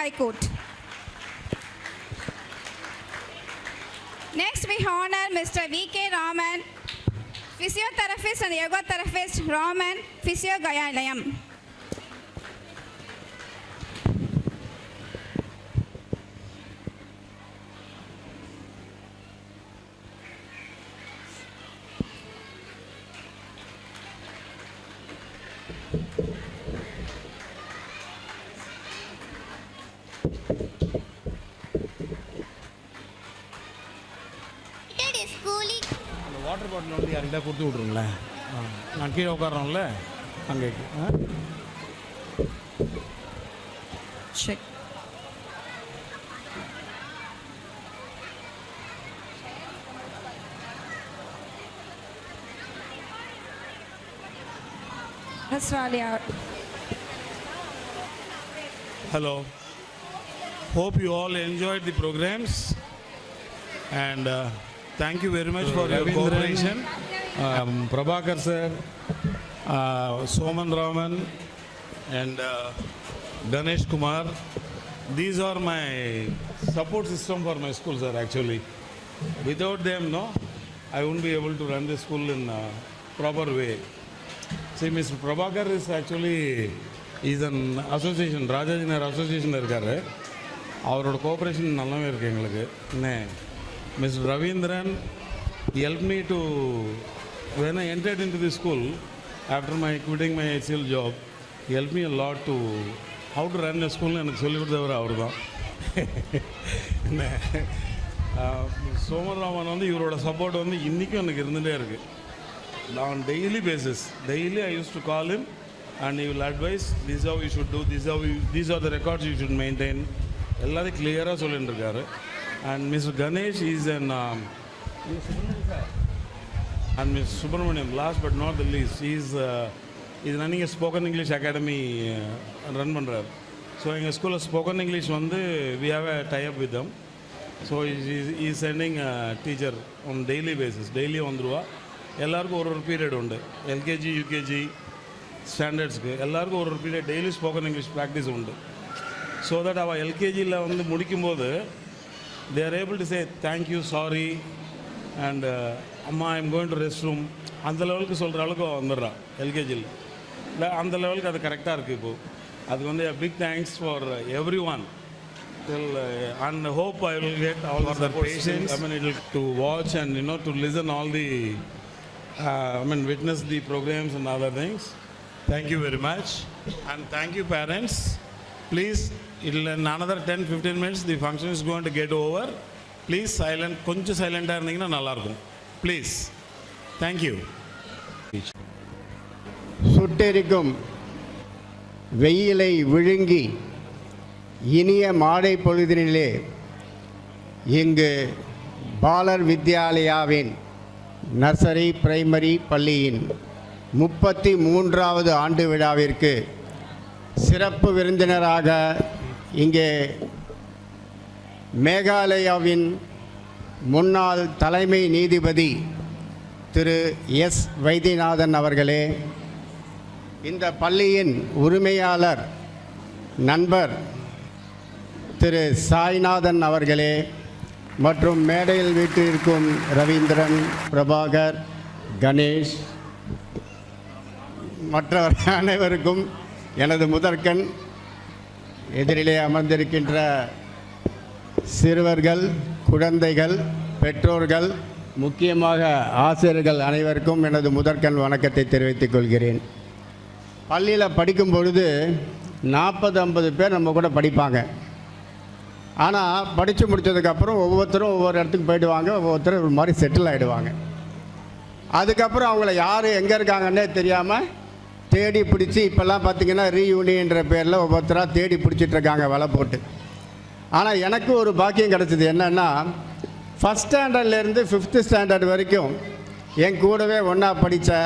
High Court. Next, we honor Mr. V.K. Raman, physiotherapist and yoga therapist, Raman Physio Gayalayam. Water bottle வந்து யார்கிட்ட கொடுத்து விட்ருங்களேன். நான் கீழே உட்காரோம்ல அங்கே. Check. That's really out. Hello. Hope you all enjoyed the programs and thank you very much for your cooperation. Prabhakar sir, Soman Raman and Ganesh Kumar. These are my support system for my school, sir, actually. Without them, no, I wouldn't be able to run the school in a proper way. See, Mr. Prabhakar is actually, he's an association, Rajajinar association இருக்காரு. அவரோட cooperation நல்லாவே இருக்குது எங்களுக்கு. Mr. Ravindran, he helped me to, when I entered into the school, after my quitting my HCL job, he helped me a lot to how to run a school. எனக்கு சொல்லிக் கொடுத்தவர் அவர் தான். சோமராமன் வந்து இவரோட சப்போர்ட் வந்து இன்றைக்கும் எனக்கு இருந்துகிட்டே இருக்குது. on daily basis. Daily I used to call him and he will advise, this is how you should do, these are the records you should maintain. எல்லாத்தையும் கிளியராக சொல்லிட்டு இருக்காரு. And Mr. Ganesh is an and Mr. Subramaniam, last but not the least, he is running a spoken English academy run பண்ணுறாரு. So எங்கள் ஸ்கூலில் spoken English வந்து we have a tie up with them. So he is sending a teacher on daily basis. Daily வந்துருவா. எல்லாருக்கும் ஒரு period உண்டு. LKG UKG ஸ்டாண்டர்ட்ஸ்க்கு எல்லாருக்கும் ஒரு period daily spoken English practice உண்டு. ஸோ தட் அவள் எல்கேஜியில் வந்து முடிக்கும்போது they are able to say thank you, sorry and அம்மா I am going to rest room அந்த லெவலுக்கு சொல்கிற அளவுக்கு வந்துடுறா எல்கேஜியில். இல்லை அந்த லெவலுக்கு அது கரெக்டாக இருக்குது இப்போது. அதுக்கு வந்து big thanks for everyone till and hope I will get all the patience. I mean it will to watch and to listen all the witness the programs and other things. Thank you very much and thank you parents. Please, in another 10-15 minutes the function is going to get over. Please silent, கொஞ்சம் சைலண்டாக இருந்தீங்கன்னா நல்லாயிருக்கும். Please. Thank you. சுட்டெரிக்கும் வெயிலை விழுங்கி இனிய மாலை பொழுதினிலே இங்கு பாலர் வித்யாலயாவின் நர்சரி பிரைமரி பள்ளியின் 33வது ஆண்டு விழாவிற்கு சிறப்பு விருந்தினராக இங்கே மேகாலயாவின் முன்னாள் தலைமை நீதிபதி திரு எஸ் வைத்தியநாதன் அவர்களே, இந்த பள்ளியின் உரிமையாளர் நண்பர் திரு சாய்நாதன் அவர்களே மற்றும் மேடையில் வீட்டிற்கும் ரவீந்திரன், பிரபாகர், கணேஷ் மற்றவர் அனைவருக்கும் எனது முதற்கண். எதிரிலே அமர்ந்திருக்கின்ற சிறுவர்கள், குழந்தைகள், பெற்றோர்கள், முக்கியமாக ஆசிரியர்கள் அனைவருக்கும் எனது முதற்கண் வணக்கத்தை தெரிவித்துக் கொள்கிறேன். பள்ளியில் படிக்கும் பொழுது 40-50 பேர் நம்ம கூட படிப்பாங்க. ஆனால் படித்து முடித்ததுக்கப்புறம் ஒவ்வொருத்தரும் ஒவ்வொரு இடத்துக்கு போயிடுவாங்க, ஒவ்வொருத்தரும் ஒரு மாதிரி செட்டில் ஆகிடுவாங்க. அதுக்கப்புறம் அவங்கள யார் எங்கே இருக்காங்கன்னே தெரியாமல் தேடி பிடிச்சி இப்போல்லாம் பார்த்திங்கன்னா ரீயூனியன்ற பேரில் ஒவ்வொருத்தராக தேடி பிடிச்சிட்ருக்காங்க வலை போட்டு. ஆனால் எனக்கு ஒரு பாக்கியம் கிடச்சிது. என்னென்னா, ஃபஸ்ட் ஸ்டாண்டர்ட்லேருந்து 5th ஸ்டாண்டர்ட் வரைக்கும் என் கூடவே ஒன்றா படித்த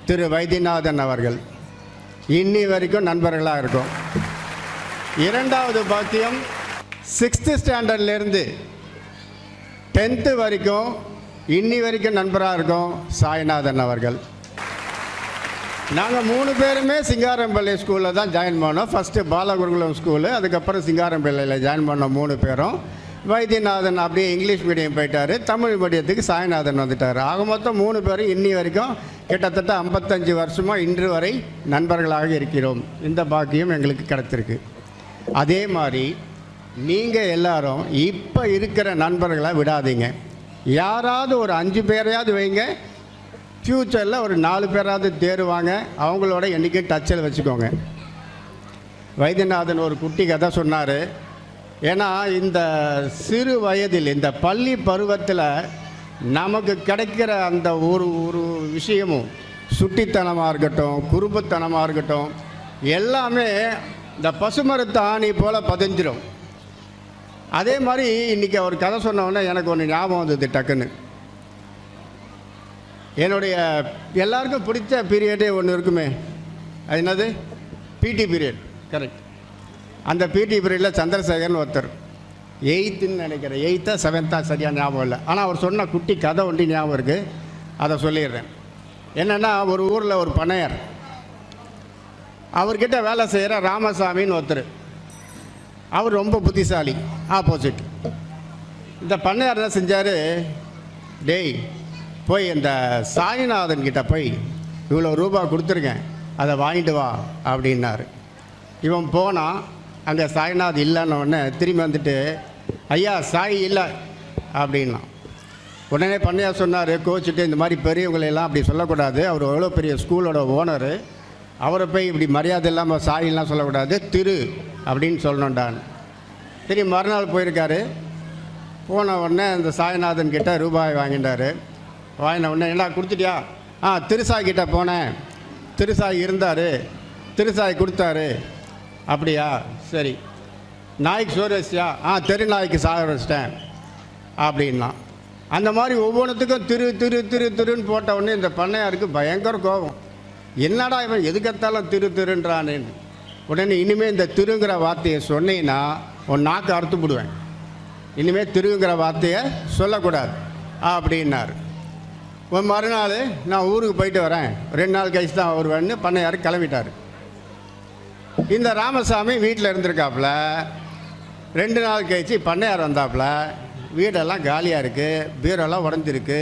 திரு வைத்தியநாதன் அவர்கள் இன்னி வரைக்கும் நண்பர்களாக இருக்கும். இரண்டாவது பாக்கியம் 6th ஸ்டாண்டர்ட்லேருந்து 10th வரைக்கும் இன்னி வரைக்கும் நண்பராக இருக்கும் சாய்நாதன் அவர்கள். நாங்கள் 3 பேருமே சிங்காரம்பிள்ளை ஸ்கூலில் தான் ஜாயின் பண்ணோம். ஃபஸ்ட்டு பாலகுருகுலம் ஸ்கூலு, அதுக்கப்புறம் சிங்காரம்பிள்ளையில் ஜாயின் பண்ணோம் 3 பேரும். வைத்தியநாதன் அப்படியே இங்கிலீஷ் மீடியம் போயிட்டார், தமிழ் மீடியத்துக்கு சாய்நாதன் வந்துட்டார். ஆக மொத்தம் 3 பேரும் இன்னி வரைக்கும் கிட்டத்தட்ட 55 வருஷமாக இன்று வரை நண்பர்களாக இருக்கிறோம். இந்த பாக்கியம் எங்களுக்கு கிடைத்திருக்கு. அதே மாதிரி நீங்கள் எல்லாரும் இப்போ இருக்கிற நண்பர்களை விடாதீங்க. யாராவது ஒரு 5 பேரையாவது வைங்க. ஃப்யூச்சரில் ஒரு 4 பேராவது தேருவாங்க. அவங்களோட என்றைக்கு டச்சில் வச்சுக்கோங்க. வைத்தியநாதன் ஒரு குட்டி கதை சொன்னார். ஏன்னா இந்த சிறு வயதில், இந்த பள்ளி பருவத்தில் நமக்கு கிடைக்கிற அந்த ஒரு விஷயமும், சுட்டித்தனமாக இருக்கட்டும், குறும்புத்தனமாக இருக்கட்டும், எல்லாமே இந்த பசுமரத்து ஆணி போல் பதிஞ்சிடும். அதே மாதிரி இன்றைக்கி அவர் கதை சொன்னோன்னே எனக்கு ஒன்று ஞாபகம் வந்தது டக்குன்னு. என்னுடைய எல்லாருக்கும் பிடிச்ச பீரியடே ஒன்று இருக்குமே, அது என்னது? PT period. கரெக்ட். அந்த பிடி பீரியடில் சந்திரசேகர்னு ஒருத்தர் 8ன்னு நினைக்கிறேன், 8th or 7th சரியாக ஞாபகம் இல்லை. ஆனால் அவர் சொன்ன குட்டி கதை ஒன்று ஞாபகம் இருக்குது, அதை சொல்லிடுறேன். என்னென்னா, ஒரு ஊரில் ஒரு பண்ணையார், அவர்கிட்ட வேலை செய்கிற ராமசாமின்னு ஒருத்தர். அவர் ரொம்ப புத்திசாலி, ஆப்போசிட். இந்த பண்ணையார் என்ன செஞ்சார், டேய் போய் இந்த சாய்நாதன் கிட்ட போய் இவ்வளோ ரூபா கொடுத்துருக்கேன், அதை வாங்கிட்டு வா அப்படின்னாரு. இவன் போனான். அங்கே சாய்நாத் இல்லைன்னொடனே திரும்பி வந்துட்டு, ஐயா சாய் இல்லை அப்படின்னா. உடனே பண்ணையார் சொன்னார், கோச்சிட்டு, இந்த மாதிரி பெரியவங்களையெல்லாம் அப்படி சொல்லக்கூடாது, அவர் எவ்வளோ பெரிய ஸ்கூலோட ஓனரு, அவரை போய் இப்படி மரியாதை இல்லாமல் சாயிலாம் சொல்லக்கூடாது, திரு அப்படின்னு சொல்லணுண்டான். திரும்பி மறுநாள் போயிருக்காரு. போன உடனே இந்த சாய்நாதன் கிட்ட ரூபாய் வாங்கிட்டார். வாங்கின உடனே, என்ன கொடுத்துட்டியா? திருசாய் கிட்டே போனேன், திருசாய் இருந்தார், திருசாய் கொடுத்தாரு. அப்படியா, சரி. நாய்க்கு சோறு வச்சியா? தெரு நாய்க்கு சாக வச்சிட்டேன் அப்படின்னா. அந்த மாதிரி ஒவ்வொன்றுத்துக்கும் திரு திரு திரு திருன்னு போட்ட உடனே இந்த பண்ணையாருக்கு பயங்கர கோபம். என்னடா இவன் எதுக்கத்தாலும் திரு திருன்றானேன்னு. உடனே இனிமேல் இந்த திருங்கிற வார்த்தையை சொன்னீங்கன்னா உன் நாக்கு அறுத்து விடுவேன், இனிமேல் திருங்கிற வார்த்தையை சொல்லக்கூடாது அப்படின்னார். ஒரு மறுநாள், நான் ஊருக்கு போயிட்டு வரேன், 2 நாள் கழிச்சு தான் வருவேன்னு பண்ணையார் கிளம்பிட்டார். இந்த ராமசாமி வீட்டில் இருந்திருக்காப்புல. 2 நாள் கழிச்சு பண்ணையார் வந்தாப்புல. வீடெல்லாம் காலியாக இருக்குது, பீரோலாம் உடஞ்சிருக்கு.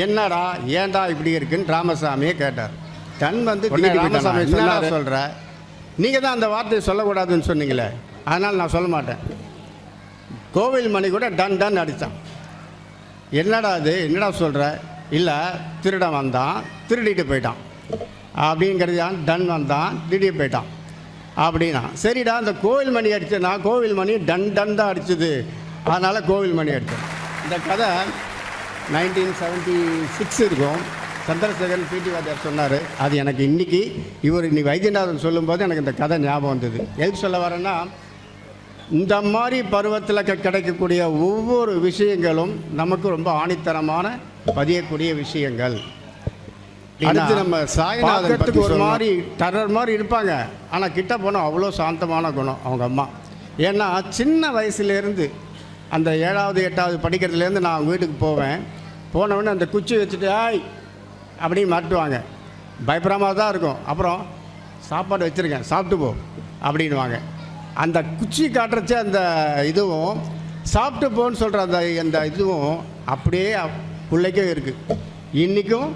என்னடா ஏன்டா இப்படி இருக்குன்னு ராமசாமியை கேட்டார். கண் வந்து ராமசாமி சொன்னார், சொல்கிற நீங்கள் தான் அந்த வார்த்தையை சொல்லக்கூடாதுன்னு சொன்னீங்களே, அதனால் நான் சொல்ல மாட்டேன். கோவில் மணி கூட டன் டன் அடித்தான். என்னடா அது, என்னடா சொல்கிற? இல்லை, திருடன் வந்தான், திருடிட்டு போயிட்டான் அப்படிங்கிறதான். டன் வந்தான், திருடிட்டு போயிட்டான் அப்படின்னா. சரிடா, அந்த கோவில் மணி அடித்தேன்னா, கோவில் மணி டன் டன் தான் அடிச்சுது, அதனால் கோவில் மணி அடித்தேன். இந்த கதை 1976 இருக்கும். சந்திரசேகரன் பிடி வாத்தியார் சொன்னார். அது எனக்கு இன்னைக்கு வைத்தியநாதன் சொல்லும்போது எனக்கு இந்த கதை ஞாபகம் வந்தது. எதுக்கு சொல்ல வரேன்னா, இந்த மாதிரி பருவத்தில் கிடைக்கக்கூடிய ஒவ்வொரு விஷயங்களும் நமக்கு ரொம்ப ஆணித்தரமான பதியக்கூடிய விஷயங்கள். அடுத்து நம்ம சாய்நாதத்துக்கு ஒரு மாதிரி டரர் மாதிரி இருப்பாங்க, ஆனால் கிட்ட போனால் அவ்வளோ சாந்தமான குணம் அவங்க அம்மா. ஏன்னா சின்ன வயசுலேருந்து அந்த 7வது 8வது படிக்கிறதுலேருந்து நான் அவங்க வீட்டுக்கு போவேன். போனவுடனே அந்த குச்சி வச்சுட்டு ஆய் அப்படின்னு மாட்டுவாங்க. பயப்படாமல் தான் இருக்கும். அப்புறம் சாப்பாடு வச்சுருக்கேன், சாப்பிட்டு போ அப்படின்வாங்க. அந்த குச்சி காட்டுறச்சே அந்த இதுவும் சாப்பிட்டு போன்னு சொல்கிற அந்த இதுவும் அப்படியே பிள்ளைக்கும் இருக்குது. இன்றைக்கும்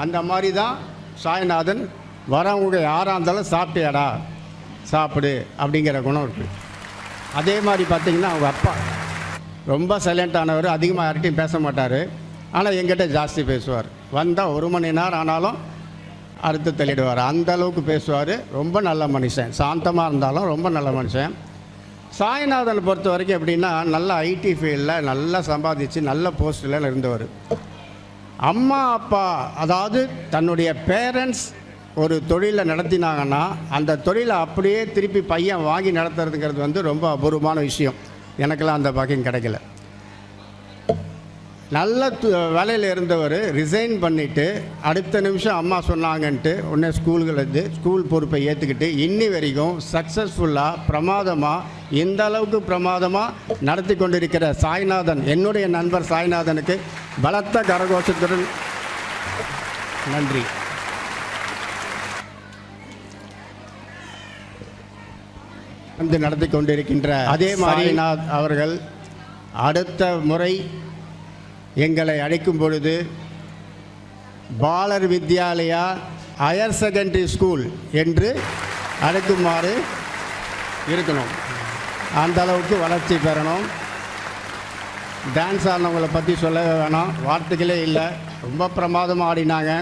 அந்த மாதிரி தான் சாய்நாதன் வரவங்க யாராக இருந்தாலும் சாப்பிட்டியாடா சாப்பிடு அப்படிங்கிற குணம் இருக்குது. அதே மாதிரி பார்த்திங்கன்னா அவங்க அப்பா ரொம்ப சைலண்ட்டானவர், அதிகமாக யார்கிட்டையும் பேச மாட்டார். ஆனால் எங்கிட்ட ஜாஸ்தி பேசுவார். வந்தால் 1 மணி நேரம் ஆனாலும் அறுத்து தள்ளிடுவார், அந்த அளவுக்கு பேசுவார். ரொம்ப நல்ல மனுஷன், சாந்தமாக இருந்தாலும் ரொம்ப நல்ல மனுஷன். சாய்நாதனை பொறுத்த வரைக்கும் எப்படின்னா, நல்ல ஐடி ஃபீல்டில் நல்லா சம்பாதிச்சு நல்ல போஸ்ட்டில் இருந்தவர். அம்மா அப்பா, அதாவது தன்னுடைய பேரண்ட்ஸ் ஒரு தொழிலை நடத்தினாங்கன்னா அந்த தொழிலை அப்படியே திருப்பி பையன் வாங்கி நடத்துறதுங்கிறது வந்து ரொம்ப அபூர்வமான விஷயம். எனக்கெல்லாம் அந்த பாக்கியம் கிடைக்கல. நல்ல வேலையில் இருந்தவர் ரிசைன் பண்ணிவிட்டு அடுத்த நிமிஷம் அம்மா சொன்னாங்கன்ட்டு உடனே ஸ்கூல் பொறுப்பை ஏற்றுக்கிட்டு இன்னி வரைக்கும் சக்ஸஸ்ஃபுல்லாக பிரமாதமாக, இந்த அளவுக்கு பிரமாதமாக நடத்தி கொண்டிருக்கிற சாய்நாதன், என்னுடைய நண்பர் சாய்நாதனுக்கு பலத்த கரகோஷத்துடன் நன்றி. வந்து நடத்தி கொண்டிருக்கின்ற அதே சாய்நாத் அவர்கள் அடுத்த முறை எங்களை அழைக்கும் பொழுது பாலர் வித்யாலயா ஹையர் செகண்டரி ஸ்கூல் என்று அழைக்குமாறு இருக்கணும். அந்த அளவுக்கு வளர்ச்சி பெறணும். டான்ஸ் ஆடினவங்களை பற்றி சொல்லவே வேணாம், வார்த்தைகளே இல்லை. ரொம்ப பிரமாதமாக ஆடினாங்க.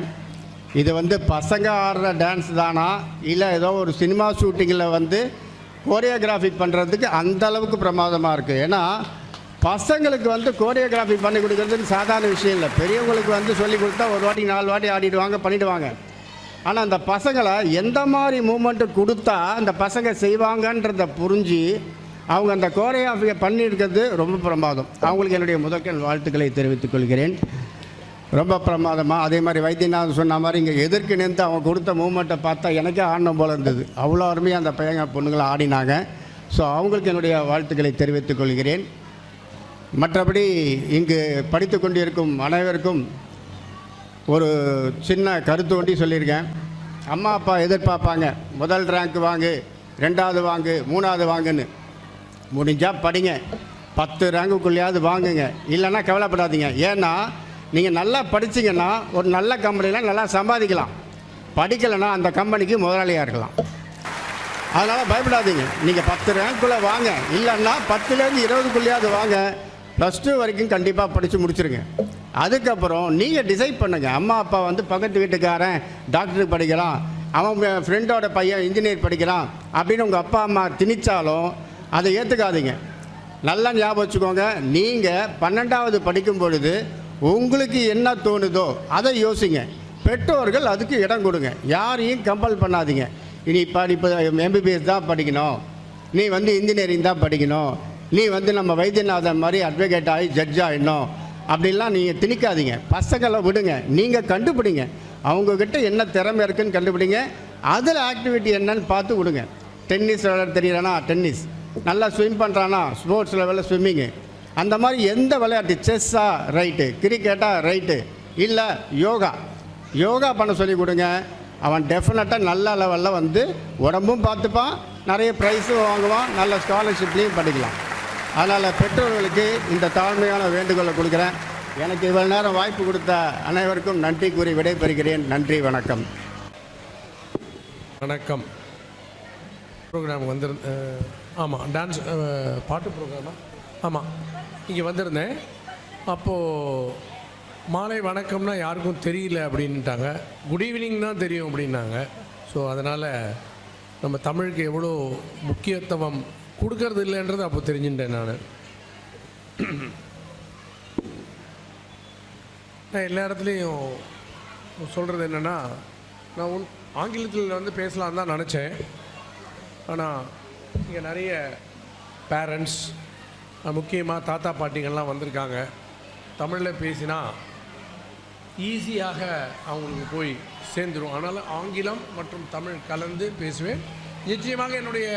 இது வந்து பசங்க ஆடுற டான்ஸ் தானா இல்லை ஏதோ ஒரு சினிமா ஷூட்டிங்கில் வந்து கோரியோகிராஃபி பண்ணுறதுக்கு அந்த அளவுக்கு பிரமாதமாக இருக்குது. ஏன்னா பசங்களுக்கு வந்து கோரியோகிராஃபி பண்ணி கொடுக்குறதுன்னு சாதாரண விஷயம் இல்லை. பெரியவங்களுக்கு வந்து சொல்லி கொடுத்தா ஒரு வாட்டி 4 வாட்டி ஆடிடுவாங்க, பண்ணிவிடுவாங்க. ஆனால் அந்த பசங்களை எந்த மாதிரி மூமெண்ட்டு கொடுத்தா அந்த பசங்க செய்வாங்கன்றதை புரிஞ்சு அவங்க அந்த கோரியோகிராஃபியை பண்ணியிருக்கிறது ரொம்ப பிரமாதம். அவங்களுக்கு என்னுடைய முதற்கண் வாழ்த்துக்களை தெரிவித்துக் கொள்கிறேன். ரொம்ப பிரமாதமாக. அதே மாதிரி வைத்தியநாதன் சொன்ன மாதிரி இங்கே எதிர்க்கு நின்று அவங்க கொடுத்த மூமெண்ட்டை பார்த்தா எனக்கே ஆடணும் போல இருந்தது. அவ்வளோ அருமையாக அந்த பையன் பொண்ணுங்களை ஆடினாங்க. ஸோ அவங்களுக்கு என்னுடைய வாழ்த்துக்களை தெரிவித்துக் கொள்கிறேன். மற்றபடி இங்கு படித்து கொண்டிருக்கும் அனைவருக்கும் ஒரு சின்ன கருத்து ஒண்டி சொல்லியிருக்கேன். அம்மா அப்பா எதிர்பார்ப்பாங்க, முதல் ரேங்க் வாங்கு, 2வது வாங்கு, 3வது வாங்குன்னு. முடிஞ்சால் படிங்க, 10 ரேங்குக்குள்ளேயாவது வாங்குங்க. இல்லைன்னா கவலைப்படாதீங்க. ஏன்னா நீங்கள் நல்லா படிச்சிங்கன்னா ஒரு நல்ல கம்பெனியில் நல்லா சம்பாதிக்கலாம். படிக்கலைன்னா அந்த கம்பெனிக்கு முதலாளியாக இருக்கலாம். அதனால் பயப்படாதீங்க. நீங்கள் 10 ரேங்க்குள்ளே வாங்க, இல்லைன்னா 10லேருந்து 20க்குள்ளேயாவது வாங்க. +2 வரைக்கும் கண்டிப்பாக படித்து முடிச்சுருங்க. அதுக்கப்புறம் நீங்கள் டிசைட் பண்ணுங்கள். அம்மா அப்பா வந்து பக்கத்து வீட்டுக்காரன் டாக்டருக்கு படிக்கிறான், அவன் ஃப்ரெண்டோட பையன் இன்ஜினியர் படிக்கிறான் அப்படின்னு உங்கள் அப்பா அம்மா திணிச்சாலும் அதை ஏற்றுக்காதீங்க. நல்லா ஞாபகம் வச்சுக்கோங்க. நீங்கள் 12வது படிக்கும் பொழுது உங்களுக்கு என்ன தோணுதோ அதை யோசிங்க. பெற்றோர்கள் அதுக்கு இடம் கொடுங்க. யாரையும் கம்பல் பண்ணாதீங்க. இனி இப்போ MBBS தான் படிக்கணும், நீ வந்து இன்ஜினியரிங் தான் படிக்கணும், நீ வந்து நம்ம வைத்தியநாதன் மாதிரி அட்வொகேட் ஆகி ஜட்ஜ் ஆகிடணும் அப்படின்லாம் நீங்கள் திணிக்காதீங்க. பசங்களை விடுங்க. நீங்கள் கண்டுபிடிங்க, அவங்கக்கிட்ட என்ன திறமை இருக்குன்னு கண்டுபிடிங்க. அதில் ஆக்டிவிட்டி என்னன்னு பார்த்து விடுங்க. டென்னிஸ் விளையாட தெரியலனா டென்னிஸ், நல்லா ஸ்விம் பண்ணுறானா ஸ்போர்ட்ஸ் லெவலில் ஸ்விம்மிங்கு, அந்த மாதிரி எந்த விளையாட்டு, செஸ்ஸா ரைட்டு, கிரிக்கெட்டா ரைட்டு, இல்லை யோகா பண்ண சொல்லி கொடுங்க. அவன் டெஃபினட்டாக நல்ல லெவலில் வந்து உடம்பும் பார்த்துப்பான், நிறைய ப்ரைஸும் வாங்குவான், நல்ல ஸ்காலர்ஷிப்லேயும் படிக்கலாம். அதனால் பெற்றோர்களுக்கு இந்த தாழ்மையான வேண்டுகோளை கொடுக்குறேன். எனக்கு இவ்வளவு நேரம் வாய்ப்பு கொடுத்த அனைவருக்கும் நன்றி கூறி விடைபெறுகிறேன். நன்றி, வணக்கம். வணக்கம். ப்ரோக்ராம் ஆமாம், டான்ஸ் பாட்டு ப்ரோக்ராமா? ஆமாம், இங்கே வந்திருந்தேன். அப்போது மாலை வணக்கம்னா யாருக்கும் தெரியல அப்படின்ட்டாங்க. குட் ஈவினிங் தான் தெரியும் அப்படின்னாங்க. ஸோ அதனால் நம்ம தமிழுக்கு எவ்வளோ முக்கியத்துவம் கொடுக்கறது இல்லைன்றது அப்போ தெரிஞ்சுட்டேன். நான் எல்லா இடத்துலையும் சொல்கிறது என்னென்னா, நான் ஆங்கிலத்தில் வந்து பேசலான்னு தான் நினச்சேன். ஆனால் இங்கே நிறைய பேரண்ட்ஸ், முக்கியமாக தாத்தா பாட்டிங்கள்லாம் வந்திருக்காங்க. தமிழில் பேசினா ஈஸியாக அவங்களுக்கு போய் சேர்ந்துடும். அதனால் ஆங்கிலம் மற்றும் தமிழ் கலந்து பேசுவேன். நிச்சயமாக என்னுடைய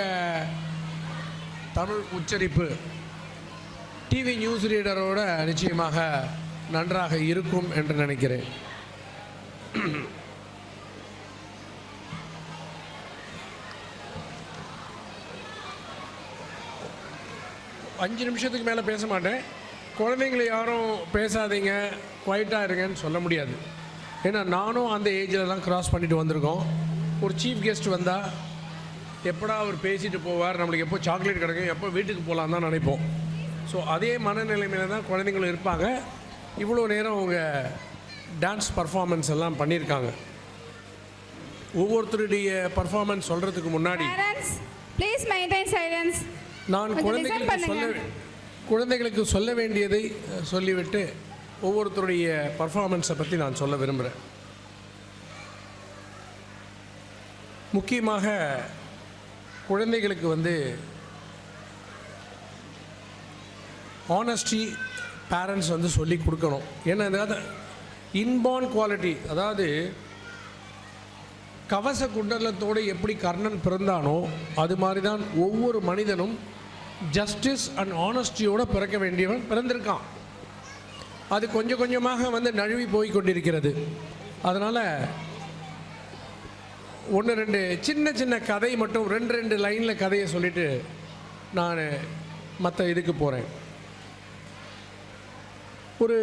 தமிழ் உச்சரிப்பு டிவி நியூஸ் ரீடரோட நிச்சயமாக நன்றாக இருக்கும் என்று நினைக்கிறேன். அஞ்சு நிமிஷத்துக்கு மேலே பேச மாட்டேன். குழந்தைங்களை யாரும் பேசாதீங்க, குவைட்டாக இருங்கன்னு சொல்ல முடியாது. ஏன்னா நானும் அந்த ஏஜிலலாம் க்ராஸ் பண்ணிட்டு வந்திருக்கோம். ஒரு சீஃப் கெஸ்ட் வந்தால் எப்படா அவர் பேசிட்டு போவார், நம்மளுக்கு எப்போ சாக்லேட் கிடைக்கும், எப்போ வீட்டுக்கு போகலான்னு தான் நினைப்போம். ஸோ அதே மனநிலைமையில தான் குழந்தைங்களும் இருப்பாங்க. இவ்வளோ நேரம் அவங்க டான்ஸ் பர்ஃபார்மன்ஸ் எல்லாம் பண்ணியிருக்காங்க. ஒவ்வொருத்தருடைய பர்ஃபார்மன்ஸ் சொல்கிறதுக்கு முன்னாடி நான் குழந்தைகளுக்கு சொல்ல வேண்டியதை சொல்லிவிட்டு ஒவ்வொருத்தருடைய பர்ஃபார்மன்ஸை பற்றி நான் சொல்ல விரும்புகிறேன். முக்கியமாக குழந்தைகளுக்கு வந்து ஆனஸ்டி பேரண்ட்ஸ் வந்து சொல்லி கொடுக்கணும். ஏன்னா அதாவது இன்பார்ன் குவாலிட்டி, அதாவது கவச குண்டலத்தோடு எப்படி கர்ணன் பிறந்தானோ அது மாதிரி தான் ஒவ்வொரு மனிதனும் ஜஸ்டிஸ் அண்ட் ஆனஸ்டியோடு பிறக்க வேண்டியவன் பிறந்திருக்கான். அது கொஞ்சம் கொஞ்சமாக வந்து நழுவி போய் கொண்டிருக்கிறது. அதனால் ஒன்று ரெண்டு சின்ன சின்ன கதை மட்டும் ரெண்டு லைனில் கதையை சொல்லிவிட்டு நான் மற்ற இதுக்கு போகிறேன். ஒரு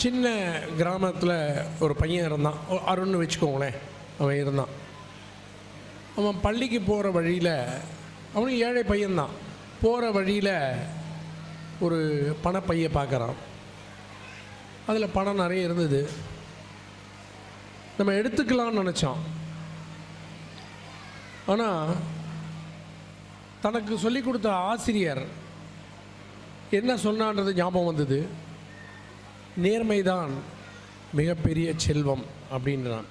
சின்ன கிராமத்தில் ஒரு பையன் இருந்தான், அருண்னு வச்சுக்கோங்களேன். அவன் இருந்தான். அவன் பள்ளிக்கு போகிற வழியில், அவனும் ஏழை பையன்தான், போகிற வழியில் ஒரு பணப்பையை பார்க்குறான். அதில் பணம் நிறைய இருந்தது. நம்ம எடுத்துக்கலாம்னு நினச்சான். ஆனால் தனக்கு சொல்லிக் கொடுத்த ஆசிரியர் என்ன சொன்னான்றது ஞாபகம் வந்தது. நேர்மைதான் மிகப்பெரிய செல்வம் அப்படின்றான்.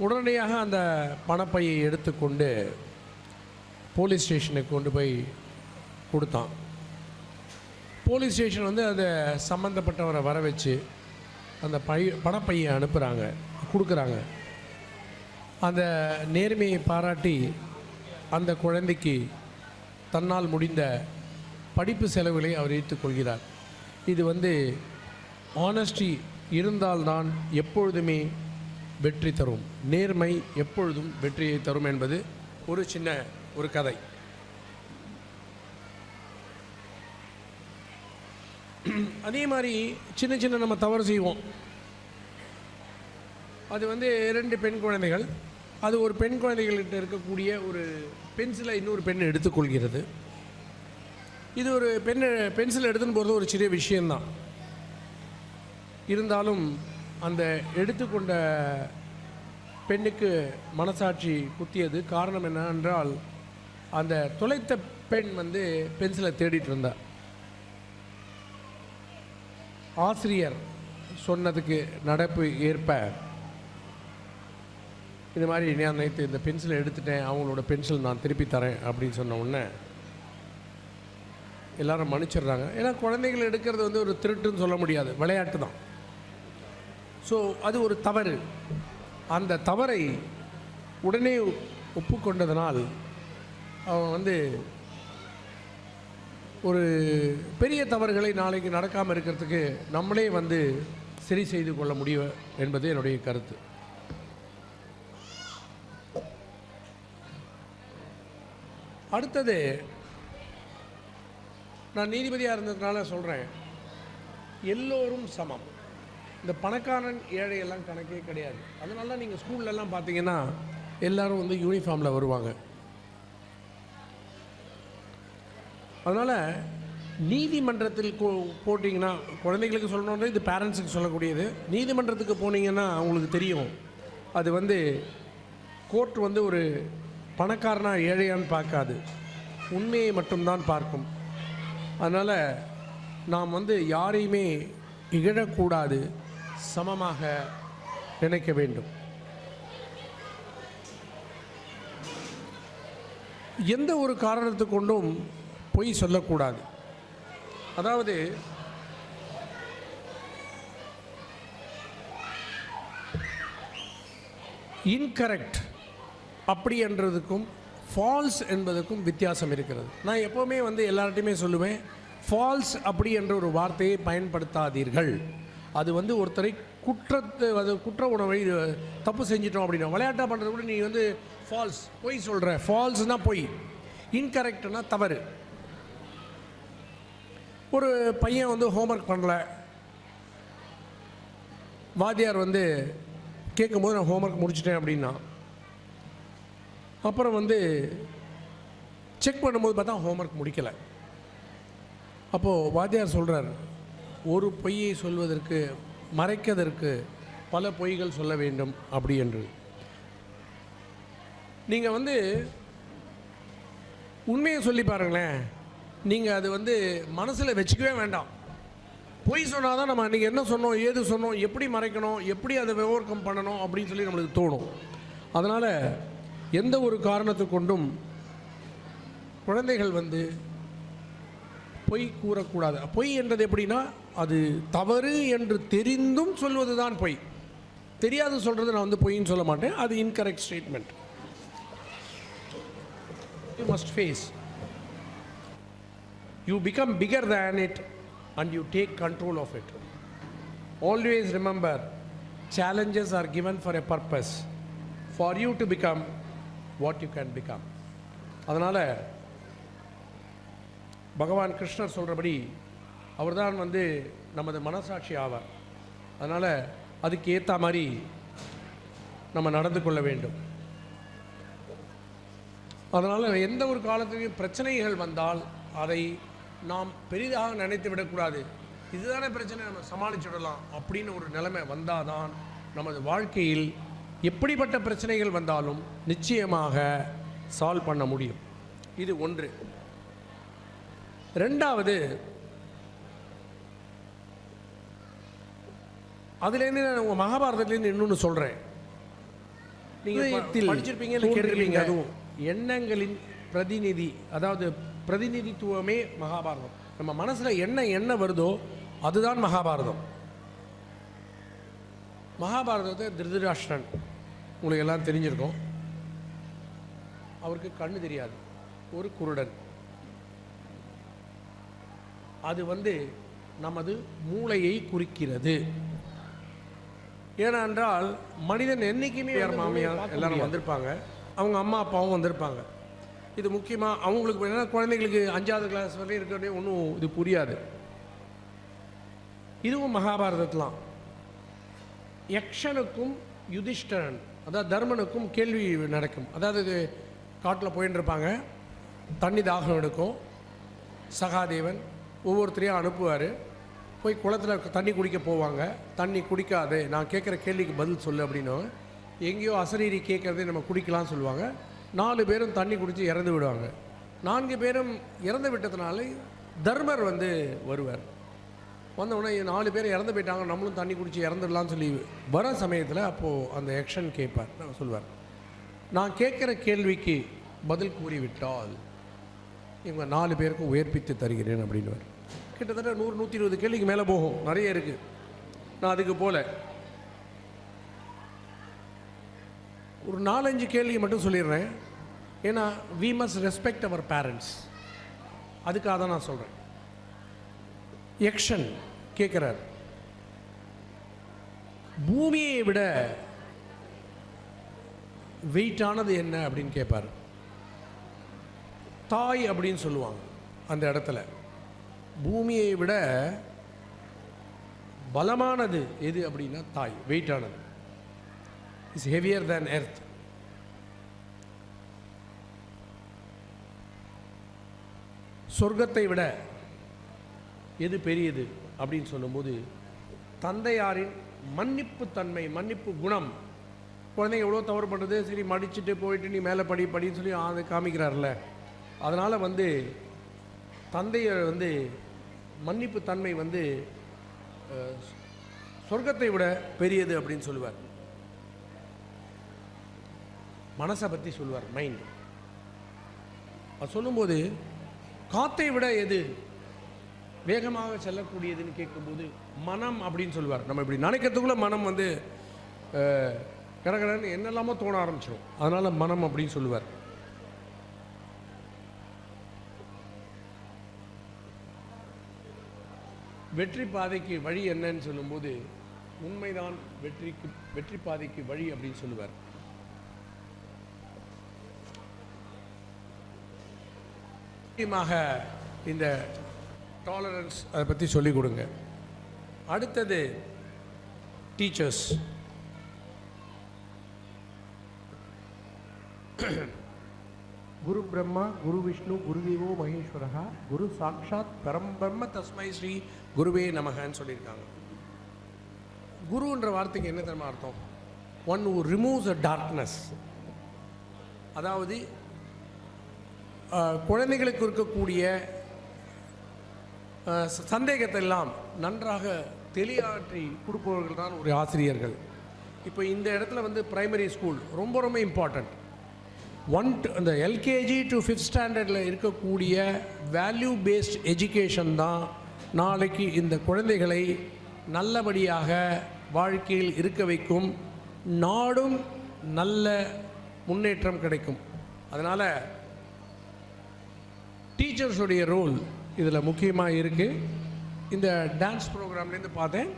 உடனடியாக அந்த பணப்பையை எடுத்துக்கொண்டு போலீஸ் ஸ்டேஷனுக்கு கொண்டு போய் கொடுத்தான். போலீஸ் ஸ்டேஷன் வந்து அதை சம்மந்தப்பட்டவரை வர வச்சு அந்த பணப்பையை அனுப்புகிறாங்க, கொடுக்குறாங்க. அந்த நேர்மையை பாராட்டி அந்த குழந்தைக்கு தன்னால் முடிந்த படிப்பு செலவுகளை அவர் ஏற்றுக்கொள்கிறார். இது வந்து ஆனஸ்டி இருந்தால்தான் எப்பொழுதுமே வெற்றி தரும், நேர்மை எப்பொழுதும் வெற்றியை தரும் என்பது ஒரு சின்ன ஒரு கதை. அதே மாதிரி சின்ன சின்ன நம்ம தவறு செய்வோம். அது வந்து 2 பெண் குழந்தைகள், அது ஒரு பெண் குழந்தைகள்கிட்ட இருக்கக்கூடிய ஒரு பென்சிலை இன்னொரு பெண் எடுத்துக்கொள்கிறது. இது ஒரு பென்சில் எடுத்துன்னு போகிறது ஒரு சிறிய விஷயந்தான். இருந்தாலும் அந்த எடுத்துக்கொண்ட பெண்ணுக்கு மனசாட்சி குத்தியது. காரணம் என்னவென்றால், அந்த தொலைத்த பெண் வந்து பென்சிலை தேடிட்டு இருந்தார். ஆசிரியர் சொன்னதுக்கு நடப்பு ஏற்ப இது மாதிரி நான் நேற்று இந்த பென்சிலை எடுத்துட்டேன், அவங்களோட பென்சில் நான் திருப்பி தரேன் அப்படின்னு சொன்ன உடனே எல்லாரும் மன்னிச்சிடுறாங்க. ஏன்னா குழந்தைகள் எடுக்கிறது வந்து ஒரு திருட்டுன்னு சொல்ல முடியாது, விளையாட்டு தான். ஸோ அது ஒரு தவறு. அந்த தவறை உடனே ஒப்புக்கொண்டதனால் அவன் வந்து ஒரு பெரிய தவறுகளை நாளைக்கு நடக்காமல் இருக்கிறதுக்கு நம்மளே வந்து சரி செய்து கொள்ள முடியும் என்பது என்னுடைய கருத்து. அடுத்தது, நான் நீதிபதியாக இருந்ததுனால சொல்கிறேன், எல்லோரும் சமம். இந்த பணக்காரன் ஏழையெல்லாம் கணக்கே கிடையாது. அதனால நீங்கள் ஸ்கூல்லலாம் பார்த்தீங்கன்னா எல்லோரும் வந்து யூனிஃபார்மில் வருவாங்க. அதனால் நீதிமன்றத்தில் போட்டிங்கன்னா, குழந்தைங்களுக்கு சொல்லணுன்னா இது பேரண்ட்ஸுக்கு சொல்லக்கூடியது. நீதிமன்றத்துக்கு போனீங்கன்னா அவங்களுக்கு தெரியும், அது வந்து கோர்ட் வந்து ஒரு பணக்காரனா ஏழையான்னு பார்க்காது, உண்மையை மட்டும்தான் பார்க்கும். அதனால் நாம் வந்து யாரையுமே இகழக்கூடாது, சமமாக நினைக்க வேண்டும். எந்த ஒரு காரணத்து கொண்டும் பொய் சொல்லக்கூடாது. அதாவது இன்கரெக்ட் அப்படி என்றதுக்கும் ஃபால்ஸ் என்பதற்கும் வித்தியாசம் இருக்கிறது. நான் எப்போவுமே வந்து எல்லார்ட்டையுமே சொல்லுவேன், ஃபால்ஸ் அப்படி என்ற ஒரு வார்த்தையை பயன்படுத்தாதீர்கள். அது வந்து ஒருத்தரை குற்ற உணவை தப்பு செஞ்சிட்டோம் அப்படின்னா, விளையாட்டாக பண்ணுறது கூட நீ வந்து ஃபால்ஸ், பொய் சொல்கிற. ஃபால்ஸ்னால் பொய், இன்கரெக்ட்னா தவறு. ஒரு பையன் வந்து ஹோம்ஒர்க் பண்ணல, வாத்தியார் வந்து கேட்கும்போது நான் ஹோம்ஒர்க் முடிச்சிட்டேன் அப்படின்னா, அப்புறம் வந்து செக் பண்ணும்போது பார்த்தா ஹோம்ஒர்க் முடிக்கலை. அப்போது வாத்தியார் சொல்கிறார், ஒரு பொய்யை சொல்வதற்கு மறைக்கதற்கு பல பொய்கள் சொல்ல வேண்டும் அப்படி என்று. நீங்கள் வந்து உண்மையை சொல்லி பாருங்களேன், நீங்கள் அது வந்து மனசில் வச்சுக்கவே வேண்டாம். பொய் சொன்னால் தான் நம்ம அன்றைக்கி என்ன சொன்னோம், ஏது சொன்னோம், எப்படி மறைக்கணும், எப்படி அதை ஓவர் கம் பண்ணணும் அப்படின்னு சொல்லி நம்மளுக்கு தோணும். அதனால் எந்த ஒரு காரணத்தை கொண்டும் குழந்தைகள் வந்து பொய் கூறக்கூடாது. பொய் என்றது எப்படின்னா, அது தவறு என்று தெரிந்தும் சொல்வது தான் பொய். தெரியாது சொல்கிறது நான் வந்து பொய்ன்னு சொல்ல மாட்டேன், அது incorrect statement. You must face. You become bigger than it and you take control of it. Always remember, challenges are given for a purpose. For you to become what you can become. அதனால் பகவான் கிருஷ்ணர் சொல்கிறபடி அவர்தான் வந்து நமது மனசாட்சி ஆவார். அதனால் அதுக்கு ஏற்ற மாதிரி நம்ம நடந்து கொள்ள வேண்டும். அதனால் எந்த ஒரு காலத்திலையும் பிரச்சனைகள் வந்தால் அதை நாம் பெரிதாக நினைத்து விடக்கூடாது. இதுதானே பிரச்சனை, நம்ம சமாளிச்சுடலாம் அப்படின்னு ஒரு நிலைமை வந்தால் தான் நமது வாழ்க்கையில் எப்படிப்பட்ட பிரச்சனைகள் வந்தாலும் நிச்சயமாக சால்வ் பண்ண முடியும். இது ஒன்று. ரெண்டாவது, அதுலேருந்து நான் உங்கள் மகாபாரதத்துலேருந்து இன்னொன்று சொல்கிறேன். நீங்கள் படிச்சிருப்பீங்க இல்லை கேட்டிருப்பீங்க. அதுவும் எண்ணங்களின் பிரதிநிதி, அதாவது பிரதிநிதித்துவமே மகாபாரதம். நம்ம மனசில் என்ன வருதோ அதுதான் மகாபாரதம். மகாபாரதத்தை திருதராஷ்டிரன் உங்களுக்கு எல்லாம் தெரிஞ்சிருக்கும். அவருக்கு கண்ணு தெரியாது, ஒரு குருடன். அது வந்து நமது மூளையை குறிக்கிறது. ஏனென்றால் மனிதன் என்றைக்குமே மாமியார் எல்லாரும் வந்திருப்பாங்க, அவங்க அம்மா அப்பாவும் வந்திருப்பாங்க. இது முக்கியமாக அவங்களுக்கு என்ன, குழந்தைங்களுக்கு 5வது கிளாஸ் வரையும் இருக்கிறதே ஒன்றும் இது புரியாது. இதுவும் மகாபாரதத்திலாம் யக்ஷனுக்கும் யுதிஷ்டரன், அதாவது தர்மனுக்கும் கேள்வி நடக்கும். அதாவது காட்டில் போயின்னு இருப்பாங்க, தண்ணி தாகம் எடுக்கும். சகாதேவன் ஒவ்வொருத்தரையும் அனுப்புவார். போய் குளத்தில் தண்ணி குடிக்க போவாங்க. தண்ணி குடிக்காது, நான் கேட்குற கேள்விக்கு பதில் சொல்லு அப்படின்னு. எங்கேயோ அசரீரி கேட்குறதே நம்ம குடிக்கலாம்னு சொல்லுவாங்க. 4 பேரும் தண்ணி குடித்து இறந்து விடுவாங்க. 4 பேரும் இறந்து விட்டதுனால தர்மர் வந்து வருவார். வந்தவுடனே 4 பேர் இறந்து போயிட்டாங்க, நம்மளும் தண்ணி குடித்து இறந்துடலாம்னு சொல்லி வர சமயத்தில் அப்போது அந்த யக்ஷன் கேட்பார், சொல்லுவார், நான் கேட்குற கேள்விக்கு பதில் கூறிவிட்டால் இவங்க 4 பேருக்கும் உயர்ப்பித்து தருகிறேன் அப்படின்னுவார். கிட்டத்தட்ட 100-120 கேள்விக்கு மேலே போகும், நிறைய இருக்குது. நான் அதுக்கு போல ஒரு 4-5 கேள்வி மட்டும் சொல்லிடுறேன். ஏன்னா we must respect our parents, அதுக்காக தான் நான் சொல்கிறேன். யக்ஷன் கேட்குறார், பூமியை விட வெயிட்டானது என்ன அப்படின்னு கேட்பார். தாய் அப்படின்னு சொல்லுவாங்க அந்த இடத்துல. பூமியை விட பலமானது எது அப்படின்னா தாய், வெயிட்டானது. Is heavier than earth. சொர்க்கத்தை விட எது பெரியது அப்படின்னு சொல்லும்போது தந்தையாரின் மன்னிப்பு தன்மை, மன்னிப்பு குணம். குழந்தைங்க எவ்வளோ தவறு பண்ணுறது, சரி மடிச்சுட்டு போயிட்டு நீ மேலே படின்னு சொல்லி அதை காமிக்கிறார்ல. அதனால் வந்து தந்தையர் வந்து மன்னிப்பு தன்மை வந்து சொர்க்கத்தை விட பெரியது அப்படின்னு சொல்லுவார். மனசை பற்றி சொல்லுவார், மைண்ட். அது சொல்லும்போது காத்தை விட எது வேகமாக செல்லக்கூடியதுன்னு கேட்கும்போது மனம் அப்படின்னு சொல்லுவார். நம்ம இப்படி நினைக்கிறதுக்குள்ள மனம் வந்து கடகடன்னு என்னெல்லாமோ தோண ஆரம்பிச்சிடும். அதனால் மனம் அப்படின்னு சொல்லுவார். வெற்றி பாதைக்கு வழி என்னன்னு சொல்லும்போது உண்மைதான் வெற்றி பாதைக்கு வழி அப்படின்னு சொல்லுவார். முக்கியமாக இந்த டாலரன்ஸ் அதை பற்றி சொல்லிக் கொடுங்க. அடுத்தது டீச்சர்ஸ். குரு பிரம்மா குரு விஷ்ணு குருதேவோ மகேஸ்வரா குரு சாட்சாத் பரம்பிரம்ம தஸ்மை ஸ்ரீ குருவே நமகன்னு சொல்லியிருக்காங்க. குருன்ற வார்த்தைக்கு என்ன தெரியுமா அர்த்தம்? One who removes a darkness. அதாவது குழந்தைகளுக்கு இருக்கக்கூடிய சந்தேகத்தை எல்லாம் நன்றாக தெளிவாற்றி கொடுப்பவர்கள் தான் ஒரு ஆசிரியர்கள். இப்போ இந்த இடத்துல வந்து பிரைமரி ஸ்கூல் ரொம்ப ரொம்ப இம்பார்ட்டண்ட். அந்த எல்கேஜி டு 5th ஸ்டாண்டர்டில் இருக்கக்கூடிய வேல்யூ பேஸ்ட் எஜுகேஷன் தான் நாளைக்கு இந்த குழந்தைகளை நல்லபடியாக வாழ்க்கையில் இருக்க வைக்கும், நாடும் நல்ல முன்னேற்றம் கிடைக்கும். அதனால் டீச்சர்ஸுடைய ரோல் இதில் முக்கியமாக இருக்குது. இந்த டான்ஸ் ப்ரோக்ராம்லேருந்து பார்த்தேன்,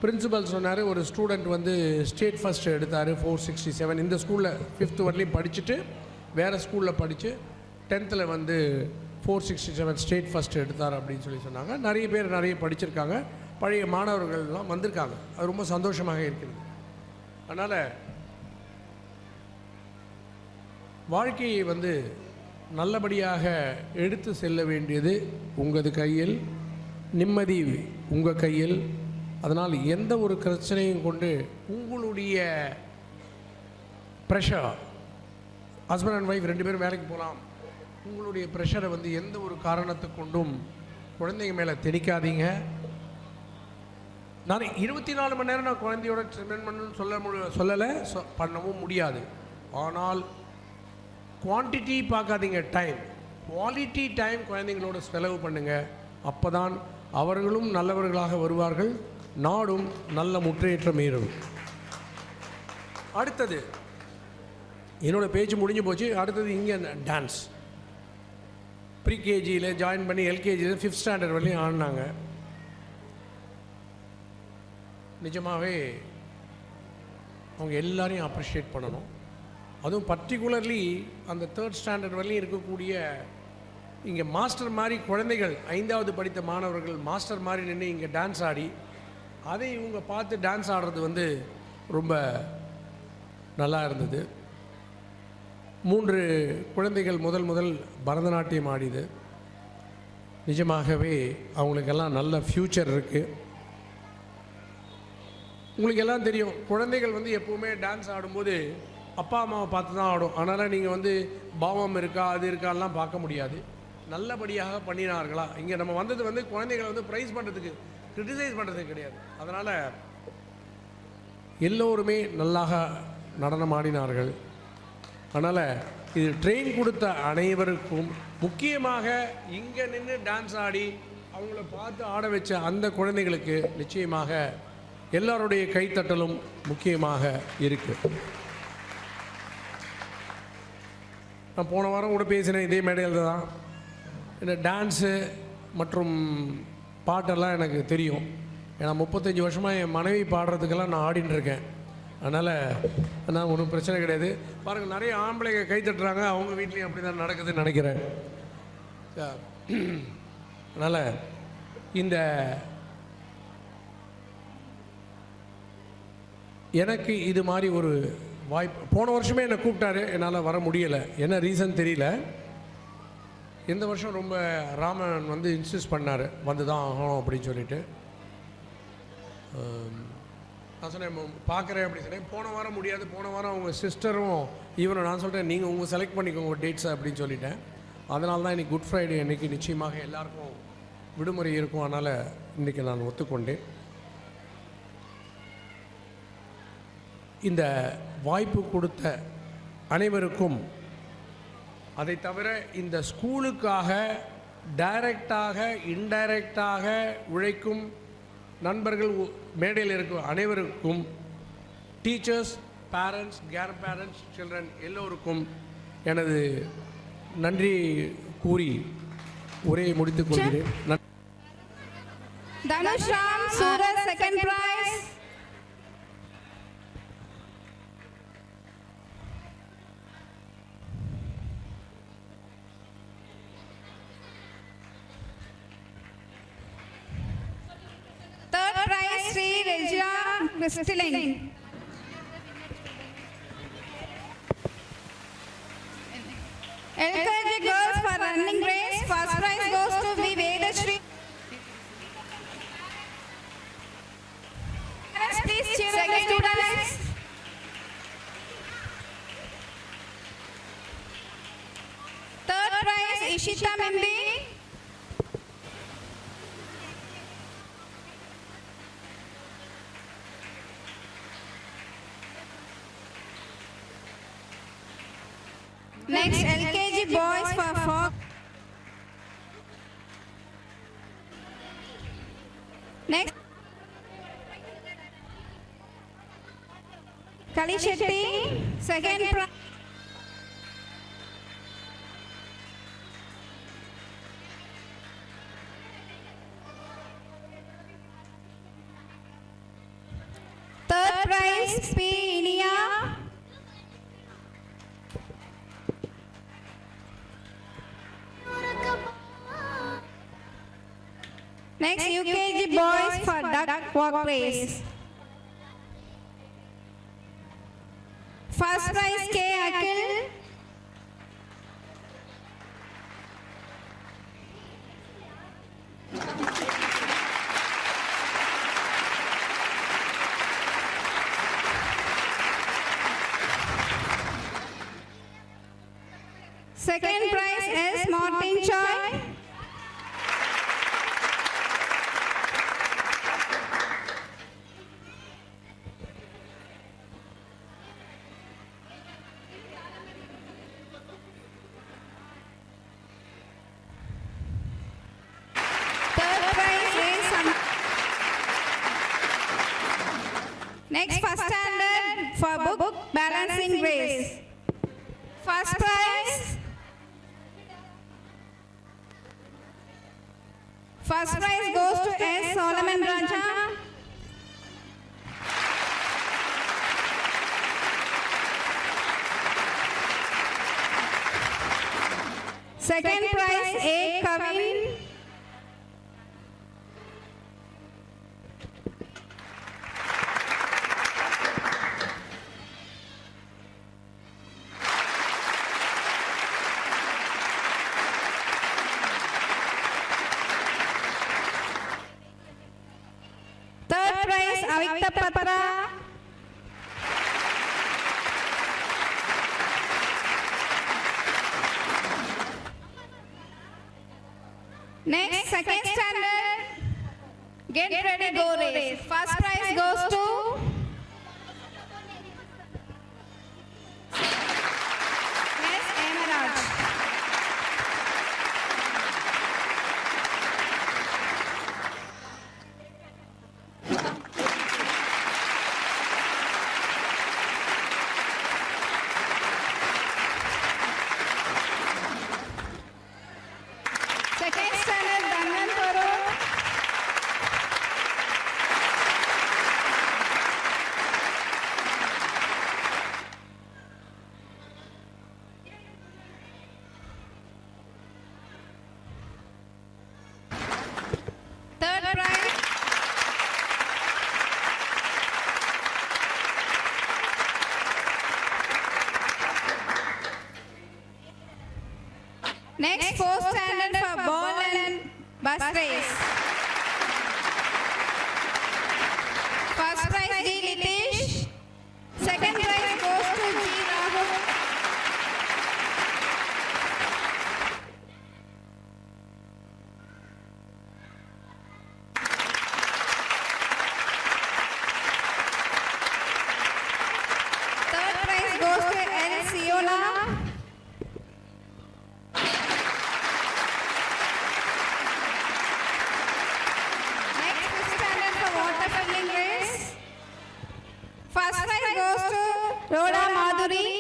பிரின்சிபல் சொன்னார், ஒரு ஸ்டூடெண்ட் வந்து ஸ்டேட் ஃபஸ்ட் எடுத்தார் 467. இந்த ஸ்கூலில் 5th வரலையும் படிச்சுட்டு வேறு ஸ்கூலில் படித்து 10th வந்து 467 ஸ்டேட் ஃபஸ்ட் எடுத்தார் அப்படின்னு சொன்னாங்க. நிறைய பேர் நிறைய படிச்சிருக்காங்க, பழைய மாணவர்கள்லாம் வந்திருக்காங்க. அது ரொம்ப சந்தோஷமாக இருக்குது. அதனால் வாழ்க்கையை வந்து நல்லபடியாக எடுத்து செல்ல வேண்டியது உங்களது கையில், நிம்மதி உங்கள் கையில். அதனால் எந்த ஒரு பிரச்சனையும் கொண்டு உங்களுடைய ப்ரெஷர், ஹஸ்பண்ட் அண்ட் ஒய்ஃப் 2 பேரும் வேலைக்கு போகலாம், உங்களுடைய ப்ரெஷரை வந்து எந்த ஒரு காரணத்தை கொண்டும் குழந்தைங்க மேலே திணிக்காதீங்க. நான் 24 மணி நேரம் நான் குழந்தையோட ஸ்பெண்ட் பண்ணணும்னு சொல்லலை, பண்ணவும் முடியாது. ஆனால் குவான்டிட்டி பார்க்காதீங்க, டைம், குவாலிட்டி டைம் குழந்தைங்களோட செலவு பண்ணுங்கள். அப்போ தான் அவர்களும் நல்லவர்களாக வருவார்கள், நாடும் நல்ல முற்றேற்றம் ஏறும். அடுத்தது என்னோடய பேச்சு முடிஞ்சு போச்சு. அடுத்தது இங்கே டான்ஸ் ப்ரீகேஜியில் ஜாயின் பண்ணி எல்கேஜியில் 5th ஸ்டாண்டர்ட் வரையும் ஆடினாங்க. நிஜமாகவே அவங்க எல்லாரையும் அப்ரிஷியேட் பண்ணணும். அதுவும் பர்டிகுலர்லி அந்த 3rd ஸ்டாண்டர்ட் வரையும் இருக்கக்கூடிய இங்கே மாஸ்டர் மாதிரி குழந்தைகள், 5வது படித்த மாணவர்கள் மாஸ்டர் மாதிரி நின்று இங்கே டான்ஸ் ஆடி அதை இவங்க பார்த்து டான்ஸ் ஆடுறது வந்து ரொம்ப நல்லா இருந்தது. 3 குழந்தைகள் முதல் பரதநாட்டியம் ஆடிது. நிஜமாகவே அவங்களுக்கெல்லாம் நல்ல ஃப்யூச்சர் இருக்குது. உங்களுக்கு எல்லாம் தெரியும், குழந்தைகள் வந்து எப்போவுமே டான்ஸ் ஆடும்போது அப்பா அம்மாவை பார்த்து தான் ஆடும். அதனால் நீங்கள் வந்து பாவம் இருக்கா அது இருக்காலாம் பார்க்க முடியாது. நல்லபடியாக பண்ணினார்களா? இங்கே நம்ம வந்தது வந்து குழந்தைகளை வந்து ப்ரைஸ் பண்ணுறதுக்கு, கிரிட்டிசைஸ் பண்ணுறதுக்கு கிடையாது. அதனால் எல்லோருமே நல்லாக நடனம் ஆடினார்கள். அதனால் இது ட்ரெயின் கொடுத்த அனைவருக்கும், முக்கியமாக இங்கே நின்று டான்ஸ் ஆடி அவங்கள பார்த்து ஆட வச்ச அந்த குழந்தைகளுக்கு நிச்சயமாக எல்லாருடைய கைத்தட்டலும் முக்கியமாக இருக்குது. நான் போன வாரம் கூட பேசினேன் இதே மேடையில் தான். இந்த டான்ஸு மற்றும் பாட்டெல்லாம் எனக்கு தெரியும். ஏன்னா 35 வருஷமாக என் மனைவி பாடுறதுக்கெல்லாம் நான் ஆடின்னு இருக்கேன். அதனால் நான் ஒன்றும் பிரச்சனை கிடையாது. பாருங்கள், நிறைய ஆம்பளைங்க கை தட்டுறாங்க, அவங்க வீட்லேயும் அப்படி தான் நடக்குதுன்னு நினைக்கிறேன். அதனால் இந்த எனக்கு இது மாதிரி ஒரு வாய்ப்பு, போன வருஷமே என்னை கூப்பிட்டாரு, என்னால் வர முடியலை, என்ன ரீசன் தெரியல. இந்த வருஷம் ரொம்ப ராமன் வந்து இன்சிஸ்ட் பண்ணார், வந்து தான் ஆகணும் அப்படின்னு சொல்லிட்டு. நான் சொன்னேன் பார்க்குறேன் அப்படின்னு சொன்னேன். போன வாரம் முடியாது, போன வாரம் அவங்க சிஸ்டரும் இவரும், நான் சொல்கிறேன் நீங்கள் உங்கள் செலக்ட் பண்ணிக்கோங்க டேட்ஸை அப்படின்னு சொல்லிட்டேன். அதனால தான் இன்றைக்கி குட் ஃப்ரைடே அன்றைக்கி நிச்சயமாக எல்லாருக்கும் விடுமுறை இருக்கும். அதனால் இன்றைக்கி நான் ஒத்துக்கொண்டேன். இந்த வாய்ப்பு கொடுத்த அனைவருக்கும், அதை தவிர இந்த ஸ்கூலுக்காக டைரக்டாக இன்டைரக்டாக உழைக்கும் நண்பர்கள், மேடையில் இருக்கும் அனைவருக்கும், teachers, parents, grandparents, children எல்லோருக்கும் எனது நன்றி கூறி உரையை முடித்துக் கொள்கிறேன். Dhanush Ram Surat, second prize. Third prize Sri Regina Christeling. LKG girls for running race. First prize goes to V. Vedashri. Please cheer up the students. Third prize Ishita Mindi. Next, LKG boys for folk. Next, Kali Shetty, second prize. prize P. Inia. Next UKG boys for duck walk race. First prize K. Akhil. Second prize is Martin Choi. Next, first standard for book balancing race. First prize. First prize goes to S. Solomon Raja. Second prize A. Kavin. Avita Patra. Next, second standard. Get ready, go race. First prize goes to S. Emerald. Second standard Dangan Toro. Third prize. Next, fourth standard for ball and bus race. First prize G. Litish. Second prize goes to G. Rahul. Third prize goes to L. Siola. First prize goes to Rhoda Madhuri.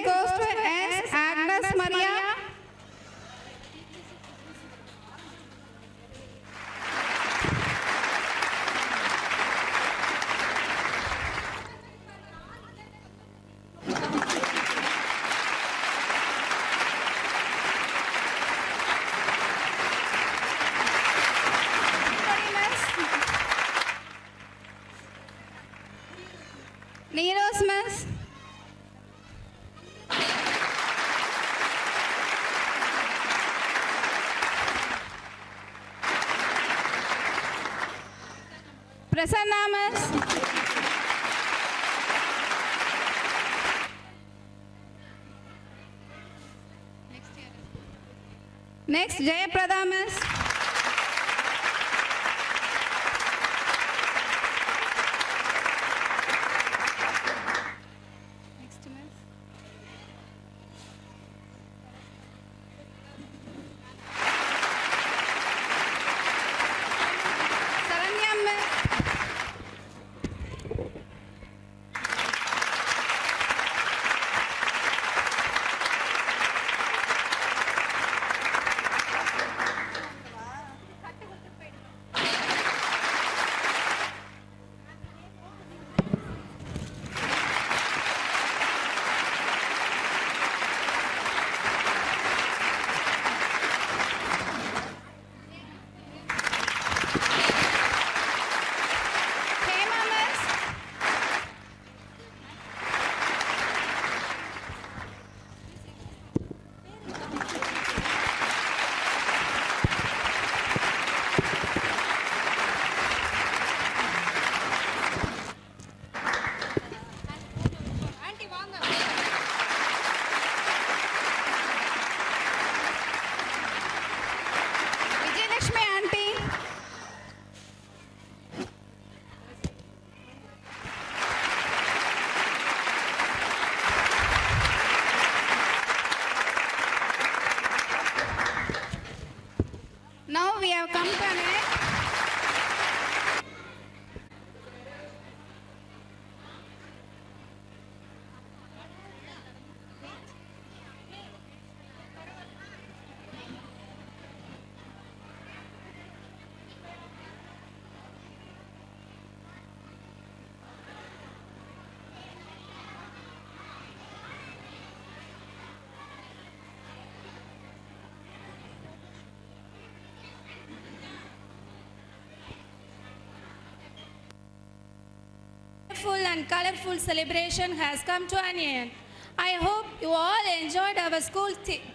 Goes to S. Agnes Maria. Neeros Miss. Prasanna Miss. Next, Jayaprada Miss. and colorful celebration has come to an end. I hope you all enjoyed our school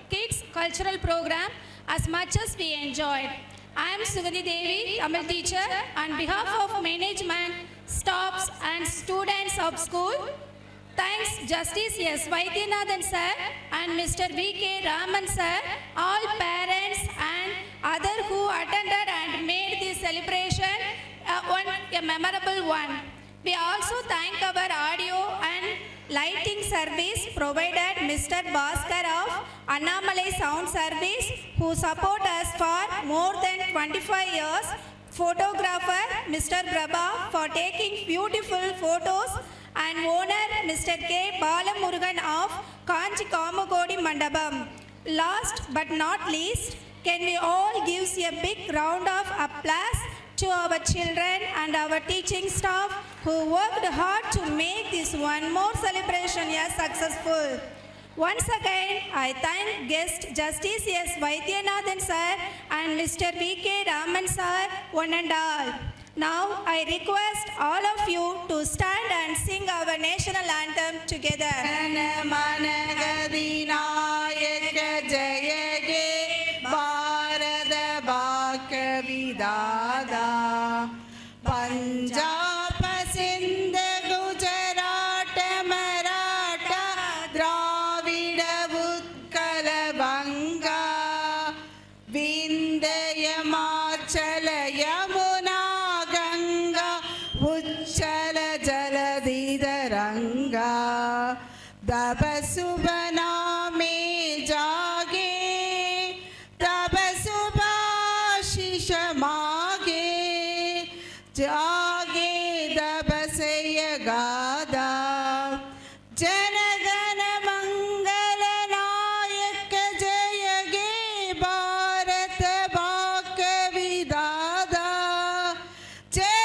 kids cultural program as much as we enjoyed. I am Sugati Devi, Tamil teacher. On behalf of management, staffs and students of school, thanks Justice S. Vaidyanathan sir and Mr. V.K. Raman sir, all parents and others who attended and made this celebration a memorable one. We also thank our audio and lighting service provided Mr. Bhaskar of Annamalai Sound Service, who support us for more than 25 years. Photographer Mr. Prabha for taking beautiful photos, and owner Mr. K. Balamurugan of Kanchi Kamagodi Mandabam. Last but not least, can we all give a big round of applause to our children and our teaching staff who worked hard to make this one more celebration successful. Once again, I thank guest Justice S. Vaidyanathan sir and Mr. V.K. Raman sir, one and all. Now I request all of you to stand and sing our national anthem together. Managadinayaka Jayage Bharata Bhaka Vidada Punjab Sindh Gujarat Maratha Dravida Utkala Banga Vindhya Himachala Yamuna Ganga Uchala Jaladidharanga Dabasubana me jage Dabasubashisha mage Jage Dabasaya Gada Janagana Mangala Nayaka Jayage Bharata Bhaka Vidada Jai